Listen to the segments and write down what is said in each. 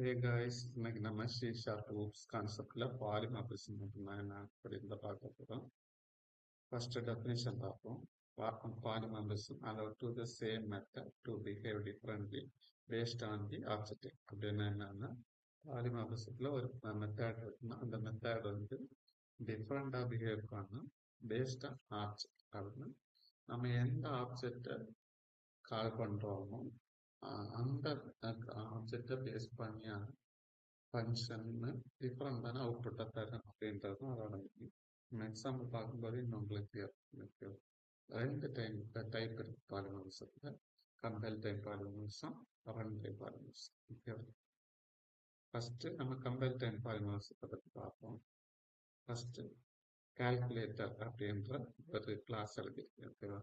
Hey guys, இன்னைக்கு நம்ம C# roots கான்செப்ட்ல பாலிமார்பிசம் மட்டும்தான் என்ன அப்படின்னு பார்க்க போறோம். ஃபர்ஸ்ட் டெஃபினிஷன் பார்ப்போம். Polymorphism allow to the same method to behave differently based on the objective. அப்படின்னா என்னன்னா பாலிமார்பிசத்துல ஒரு மெத்தட் இருக்குன்னா அந்த மெத்தட் வந்து டிஃப்ரெண்டா பிஹேவ் பண்ணும் பேஸ்ட் ஆன் ஆப்ஜெக்ட். அப்படின்னா நம்ம எந்த ஆப்ஜெக்டை கால் பண்றோமோ அந்த ஆப்ஜெக்டை பேஸ் பண்ணி ஃபங்க்ஷன் டிஃப்ரெண்டான அவுட்புட்டை தரும் அப்படின்றது தான் அதோட மீனிங். எக்ஸாம்பிள் பார்க்கும்போது இன்னும் உங்களுக்கு ரெண்டு டைப் இருக்கு பாலிமார்பிசத்துல. Compile type polymorphism, run type polymorphism. First நம்ம கம்பைல் டைப் பாலிமார்பிசத்தை பற்றி பார்ப்போம். ஃபர்ஸ்ட் கால்குலேட்டர் அப்படின்ற ஒரு கிளாஸ் எழுதியிருக்கேன். ஓகேவா?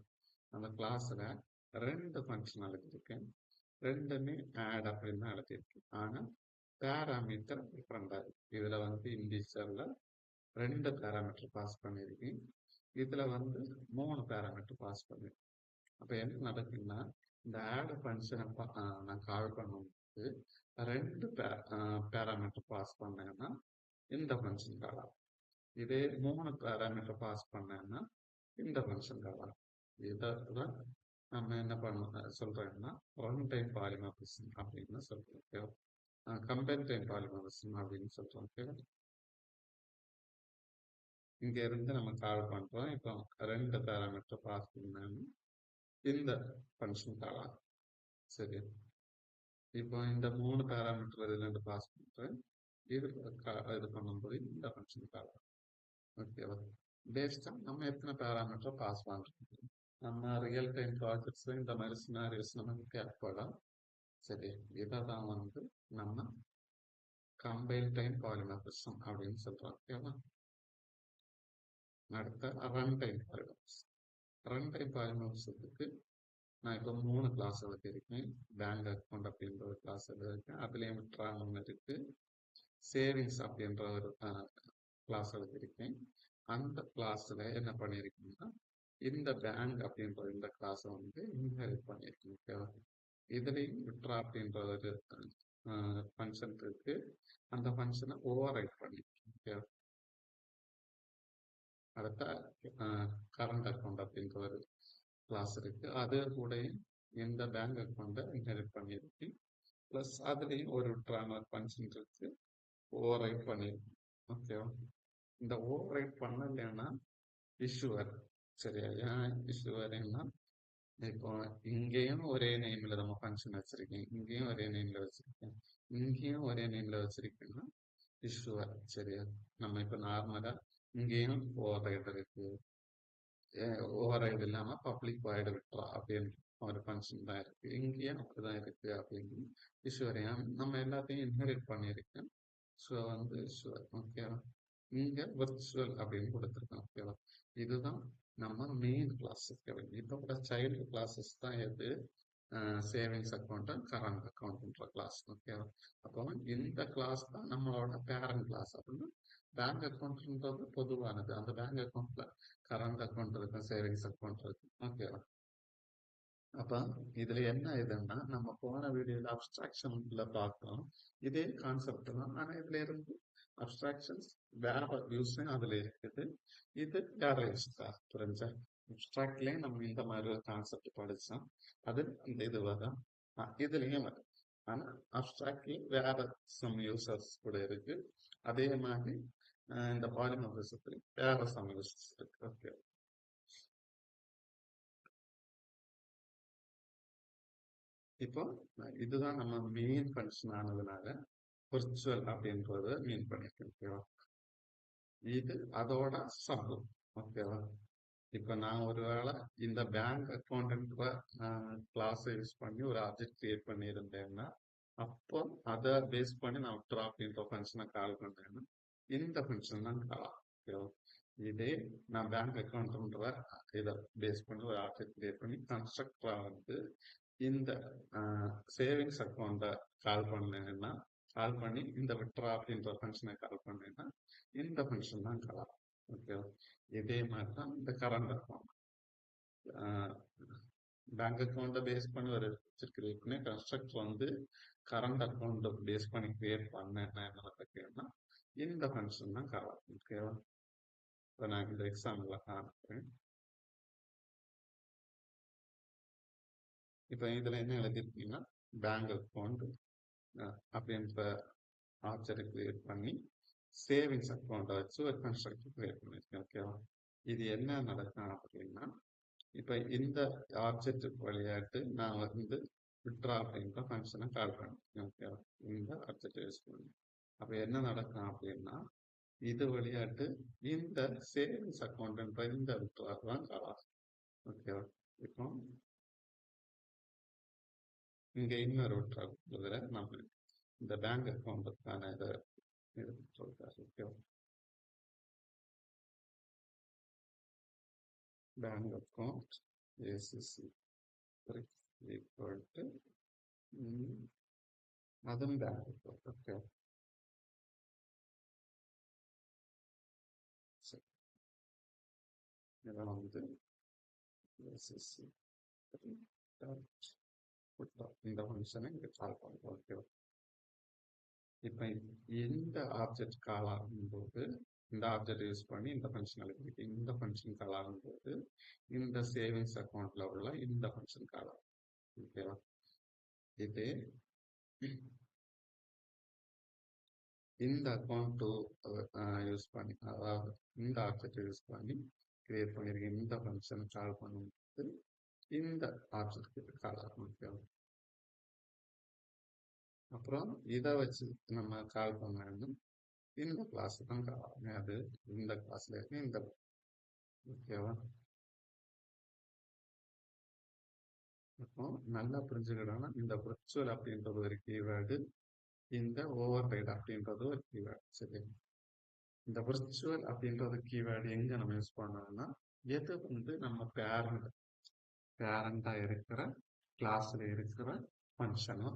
அந்த கிளாஸ்ல ரெண்டு ஃபங்க்ஷன் எழுதியிருக்கேன். ரெண்டுமே ஆட் அப்படின்னு தான் எழுதியிருக்கேன். ஆனா பேராமீட்டர் டிஃப்ரெண்டா இருக்கு. இதுல வந்து இண்டீஜர்ல ரெண்டு பேராமீட்டர் பாஸ் பண்ணிருக்கேன். இதுல வந்து 3 பேராமீட்டர் பாஸ் பண்ணிருக்கேன். அப்ப என்ன நடக்குன்னா இந்த ஆட் ஃபங்க்ஷனை நான் கால் பண்ணும்போது ரெண்டு பேராமீட்டர் பாஸ் பண்ணேன்னா இந்த ஃபங்க்ஷன் கால் ஆகும். இதே 3 பேராமீட்டர் பாஸ் பண்ணேன்னா இந்த ஃபங்க்ஷன் கால் ஆகும். இதான் நம்ம என்ன பண்ண சொல்றேன்னா ரன் டைம் பாலிமார்பிசம் அப்படின்னு சொல்றோம். கம்பைல் டைம் பாலிமார்பிசம் அப்படின்னு சொல்றோம். இங்க இருந்து நம்ம கால் பண்றோம். இப்போ ரெண்டு பேராமீட்டர் பாஸ் பண்ணாலும் இந்த ஃபங்க்ஷன் கால் ஆகும். சரி, இப்போ இந்த 3 பேராமீட்டர் இதுல இருந்து பாஸ் பண்றேன். இது பண்ணும்போது இந்த ஃபங்க்ஷன் கால் ஆகும். ஓகேவா? பேஸ்டா நம்ம எத்தனை பேராமீட்டர் பாஸ் பண்றோம். நம்ம ரியல் டைம் ப்ராஜெக்ட்ஸ்ல இந்த மாதிரி சினாரியோஸ் நமக்கு கேட்கப்படும். சரி, இதை தான் வந்து நம்ம கம்பைல் டைம் பாலிமார்பிசம் அப்படின்னு சொல்றோம். ஓகேவா? அடுத்த run time polymorphism. Run time பாலிமார்பிசத்துக்கு நான் இப்போ 3 கிளாஸ் எழுதியிருக்கேன். பேங்க் அக்கௌண்ட் அப்படின்ற ஒரு கிளாஸ் எழுதியிருக்கேன். அதுலேயும் விட்ரான் ஒன்று இருக்கு. சேவிங்ஸ் அப்படின்ற ஒரு கிளாஸ் எழுதியிருக்கேன். அந்த கிளாஸ்ல என்ன பண்ணியிருக்கீங்கன்னா இந்த பேங்க் அப்படின்ற இந்த கிளாஸை வந்து இன்ஹெரிட் பண்ணியிருக்கேன். ஓகேவா? இதுலேயும் விட்ரா அப்படின்ற ஒரு ஃபங்க்ஷன் இருக்கு. அந்த ஃபங்க்ஷனை ஓவர் ரைட் பண்ணியிருக்கேன். ஓகேவா? அடுத்த கரண்ட் அக்கௌண்ட் அப்படின்ற ஒரு கிளாஸ் இருக்கு. அது கூட இந்த பேங்க் அக்கௌண்ட்டை இன்ஹெரிட் பண்ணியிருக்கு. பிளஸ் அதுலேயும் ஒரு ட்ரான்ஸ்ஃபர் ஃபங்க்ஷன் இருக்கு. ஓவர் ரைட் பண்ணியிருக்கு. ஓகேவா? இந்த ஓவர் ரைட் பண்ணலைன்னா இஷ்யூவர். சரியா? ஏன் இஷ்யூவர்னா இப்போ இங்கேயும் ஒரே நேம்ல நம்ம ஃபங்க்ஷன் வச்சிருக்கேன், இங்கேயும் ஒரே நேம்ல வச்சிருக்கேன், இங்கேயும் ஒரே நேம்ல வச்சிருக்கேன்னா இஷ்யூவர். சரியா? நம்ம இப்போ நார்மலா இங்கேயும் ஓவர் ரைட் இருக்கு, ஓவர் ரைடு இல்லாம பப்ளிக் வாய்டு விட்ரா அப்படின்னு ஒரு ஃபங்க்ஷன் தான் இருக்கு. இங்கேயும் அப்படிதான் இருக்கு அப்படின்னு இஷ்யூவர் நம்ம எல்லாத்தையும் இன்ஹெரிட் பண்ணியிருக்கேன். ஸோ வந்து இஷ்யூவர். ஓகேவா? இங்க விர்ச்சுவல் அப்படின்னு கொடுத்துருக்கோம். ஓகேவா? இதுதான் நம்ம மெயின் கிளாஸ். ஓகேவா? இதோட சைல்டு கிளாஸஸ் தான் எது? சேவிங்ஸ் அக்கௌண்ட், கரண்ட் அக்கௌண்ட்ன்ற கிளாஸ். ஓகேவா? அப்போ இந்த கிளாஸ் தான் நம்மளோட பேரண்ட் கிளாஸ். அப்படின்னு பேங்க் அக்கௌண்ட்ன்றது பொதுவானது. அந்த பேங்க் அக்கௌண்ட்ல கரண்ட் அக்கௌண்ட் இருக்கும், சேவிங்ஸ் அக்கௌண்ட் இருக்கும். ஓகேவா? அப்ப இதுல என்ன இதுன்னா நம்ம போன வீடியோல அப்ஸ்ட்ராக்ஷன்ல பார்த்தோம். இதே கான்செப்ட் தான். ஆனா இதுல இருந்து அப்ஸ்ட்ராக்ஷன்ஸ் வேற யூஸும் அதுல இருக்குது. இது வேற யூஸ் தான். புரிஞ்சா? அப்ஸ்ட்ராக்ட்லயும் நம்ம இந்த மாதிரி ஒரு கான்செப்ட் படிச்சோம். அது இந்த இது வரும். இதுலயும் வரும். ஆனா அப்ஸ்ட்ராக்ட்லயும் வேற சம் யூசர்ஸ் கூட இருக்கு. அதே மாதிரி இந்த பாலிமார்பிசத்துல வேற சம் யூசர்ஸ் இருக்கு. ஓகே, இப்போ இதுதான் நம்ம மெயின் ஃபங்க்ஷன் ஆனதுனால விர்ச்சுவல் அப்படின்றத மீன் பண்ணிருக்கேன். ஓகேவா? இது அதோட சப். ஓகேவா? இப்ப நான் ஒருவேளை இந்த பேங்க் அக்கௌண்ட்ன்ற கிளாஸ் யூஸ் பண்ணி ஒரு ஆப்ஜெக்ட் கிரியேட் பண்ணியிருந்தேன்னா அப்போ அதை பேஸ் பண்ணி நான் விட்ரா அப்படின்ற ஃபங்க்ஷனை கால் பண்றேன்னா இந்த ஃபங்க்ஷன் தான் கால். ஓகேவா? இதே நான் பேங்க் அக்கௌண்ட்ன்ற இதை பேஸ் பண்ணி ஒரு ஆப்ஜெக்ட் கிரியேட் பண்ணி கன்ஸ்ட்ரக்டரா வந்து இந்த சேவிங்ஸ் அக்கௌண்ட்டை கால் பண்ணேன்னா கால் பண்ணி இந்த விட்ரா அப்படின்ற ஃபங்க்ஷனை கால் பண்ணேன்னா இந்த ஃபங்க்ஷன் தான் கால் ஆகும். ஓகேவா? இதே மாதிரி தான் இந்த கரண்ட் அக்கௌண்ட் பேங்க் அக்கௌண்ட்டை பேஸ் பண்ணி ஒரு கிரியேட் பண்ணி கன்ஸ்ட்ரக்டர் வந்து கரண்ட் அக்கௌண்ட் பேஸ் பண்ணி கிரியேட் பண்ண என்ன நடக்குதுன்னா இந்த ஃபங்க்ஷன் தான் காலம். ஓகேவா? இப்போ நான் இந்த எக்ஸாம்பிள் காமிக்கிறேன். இப்போ இதில் என்ன எழுதியிருக்கீங்கன்னா பேங்க் அக்கௌண்ட் அப்படின்ற ஆப்ஜெக்ட் கிரியேட் பண்ணி சேவிங்ஸ் அக்கௌண்ட்டை வச்சு ஒரு கன்ஸ்ட்ரக்டர் கிரியேட் பண்ணியிருக்கேன். ஓகேவா? இது என்ன நடக்கும் அப்படின்னா இப்போ இந்த ஆப்ஜெக்ட் விளையாட்டு நான் வந்து விட்ரா அப்படின்ற ஃபங்க்ஷனை கால் பண்ணிருக்கேன். ஓகேவா? இந்த ஆப்ஜெக்ட் யூஸ் பண்ணி அப்போ என்ன நடக்கும் அப்படின்னா இது விளையாட்டு இந்த சேவிங்ஸ் அக்கௌண்ட்ன்ற இந்த விட்ரா தான் கால் ஆகும். ஓகேவா? இப்போ இங்க இன்னொரு விட்ரா கொடுக்குறதுல நம்ம இந்த பேங்க் அக்கௌண்ட்டுக்கான இதை சொல்றாரு. ஓகேவா? Bank account ACC equal to அதுவும் பேங்க் அக்கௌண்ட். ஓகே, சரி, இதெல்லாம் வந்து ஏசிசி இந்த ஃபங்க்ஷனை இங்கே கால் பண்ணுறோம். ஓகேவா? இப்போ இந்த ஆப்ஜெக்ட் கால் ஆகும்போது இந்த ஆப்ஜெக்ட் யூஸ் பண்ணி இந்த ஃபங்க்ஷன் எழுதிருக்கு. இந்த ஃபங்க்ஷன் கால் ஆகும்போது இந்த சேவிங்ஸ் அக்கௌண்ட்ல உள்ள இந்த ஃபங்க்ஷன் கால் ஆகும். ஓகேவா? இது இந்த அக்கௌண்ட் யூஸ் பண்ணி அதாவது இந்த ஆப்ஜெக்ட் யூஸ் பண்ணி கிரியேட் பண்ணியிருக்கேன். இந்த ஃபங்க்ஷன் கால் பண்ணும்போது இந்த ஆப்ஜெக்ட் கால் ஆகும். ஓகேவா? அப்புறம் இதை வச்சு நம்ம கால் பண்ணணும் இந்த கிளாஸ் தான் கால் ஆகும். அது இந்த கிளாஸ்ல இருக்கு இந்த. ஓகேவா? அப்போ நல்லா புரிஞ்சுக்கிட்டோம்னா இந்த விர்ச்சுவல் அப்படின்றது ஒரு கீவேர்டு, இந்த ஓவர் ரைட் அப்படின்றது ஒரு கீவேர்டு. சரி, இந்த விர்ச்சுவல் அப்படின்றது கீவேர்டு எங்க நம்ம யூஸ் பண்ணோம்னா எது வந்து நம்ம பேரண்டா இருக்கிற கிளாஸ்ல இருக்கிற ஃபங்க்ஷனோ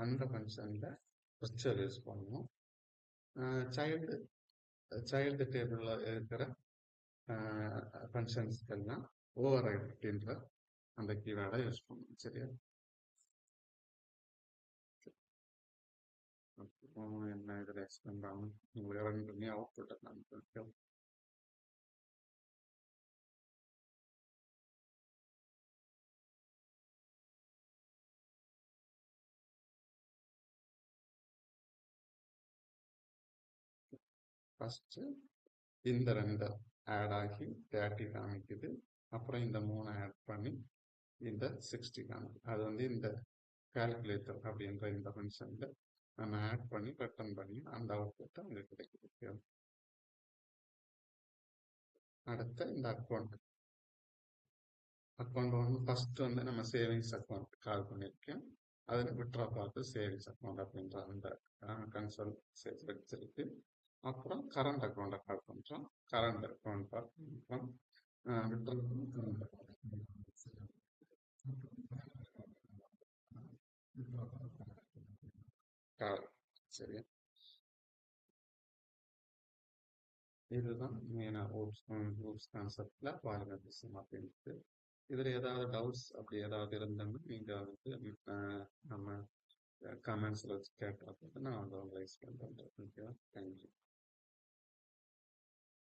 அந்த ஃபங்க்ஷன்ல விர்ச்சுவல் யூஸ் பண்ணுவோம். சைல்டு டேபிள்ல இருக்கிற ஃபங்க்ஷன்ஸ்க்கெல்லாம் ஓவர் ரைட் அப்படின்ற அந்த கீவேர்டை யூஸ் பண்ணுவோம். சரியா? என்ன இதில் எக்ஸ்பிளைன் பண்ணணும் உங்களுக்கு ரன் பண்ணி அவுட்புட்டை காமிப்பேன். ஃபர்ஸ்ட் இந்த 2 ஆட் ஆகி 30 காமிக்குது. அப்புறம் இந்த 3 ஆட் பண்ணி இந்த 60 காமிக்குது. அது வந்து இந்த கால்குலேட்டர் அப்படின்ற இந்த ஃபங்க்ஷன்ல நம்ம ஆட் பண்ணி ரிட்டர்ன் பண்ணி அந்த அவுட்புட்டை உங்களுக்கு கிடைக்குது. அடுத்த இந்த அக்கௌண்ட் வந்து ஃபர்ஸ்ட் வந்து நம்ம சேவிங்ஸ் அக்கௌண்ட் கால் பண்ணியிருக்கேன். அதில் விட்ரா பார்த்து சேவிங்ஸ் அக்கௌண்ட் அப்படின்ற அந்த கன்சோல் வச்சிருக்கு. அப்புறம் கரண்ட் அக்கௌண்ட்டை கால் பண்ணுறோம். கரண்ட் அக்கௌண்ட் பார்த்து சரி, இதுதான் மெயினாக ஊப்ஸ் கான்செப்டில் பாலிமரிசம் அப்படின்ட்டு. இதில் ஏதாவது டவுட்ஸ் அப்படி ஏதாவது இருந்தோம்னா நீங்கள் வந்து நம்ம கமெண்ட்ஸில் வச்சு கேட்டால் நான் வந்து உங்களை எக்ஸ்பிளைன் பண்ணுறேன். ஓகேவா? தேங்க்யூ.